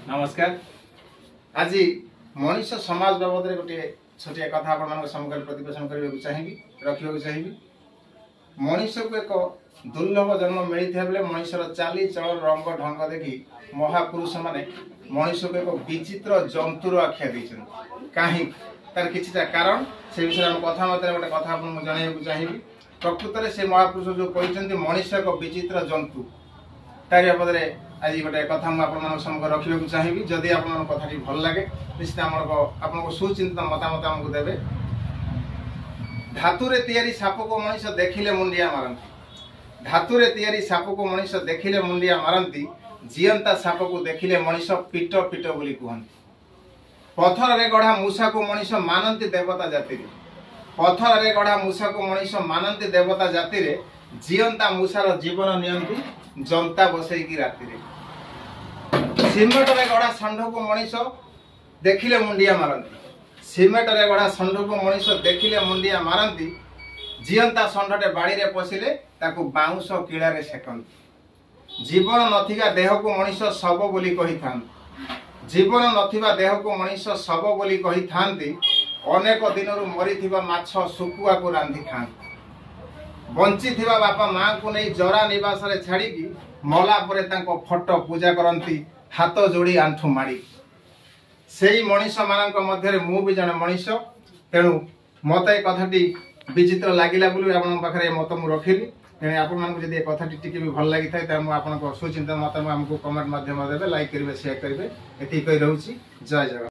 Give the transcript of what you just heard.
नमस्कार। आज मनीष समाज बाबद गोटे छोटिया कथा आप सम्मुख प्रतिपोषण करने चाहिए रखा चाहिए। मनीष को एक दुर्लभ जन्म मिलता बेले मनीषर चाली चल रंग ढंग देखी महापुरुष माने मनीष को एक विचित्र जंतुर आख्या देते कहीं तार कि कारण से विषय में कथा मत गोटे कथा जनवाक चाहिए। प्रकृत में से महापुरुष जो कहते मनीष एक विचित्र जंतु तारी बाबद आज गोटे कथा मुझे सम्मुख रखा चाहिए। जदि आप कथाटी भल लगे निश्चित आपको सुचिंतित मतामत आमको देवे। धातुरे तैयारी साप को मनीष देखिले मुंडिया मारती। धातुरे तैयारी साप को मनीष देखिले मुंडिया मारती। जीवंता साप को देखिले मनीष पिट पिट बोली कहती। पथर रे गढ़ा मूषा को मनीष मानती देवता जाति। पथर रे गढ़ा मूषा को मनीष मानती देवता जाति। जीवंता मूषार जीवन नियंती जनता बसैकी राति। सिमेंट रे गढ़ा षंढ को मनीष देखिले मुंडिया मारती। सिमेंट रे गढ़ा षंढ को मनीष देखिले मुंडिया मारती। जीवंता षंढटे बाड़ी रे पशिले ताकू बाउंश किड़ा रे सेकंती। जीवन नथिबा देह को मनीष शव बोली कहि थांती। जीवन नथिबा देह को मनीष शव बोली कहि थांती। अनेक दिनरु मरिथिबा माछ सुकुआ को रांधी खांती। बंची थिबा बापा मां को नहीं जरा निवास रे छाड़ी की मला परे तांको फोटो पूजा करंती। हाथ जोड़ी आंठू माड़ी से मनीष मान मध्य मु भी जन मनीष। तेणु मत ए कथाटी विचित्र लगिला बोली पाखे मत मुझे रखिली। तेणु आपड़ी कथाटी टी भी भल लगी था मुझे सुचिंता मत आमको कमेंट माध्यम देवे लाइक करेंगे शेयर करेंगे। ये रोचे। जय जगन्नाथ।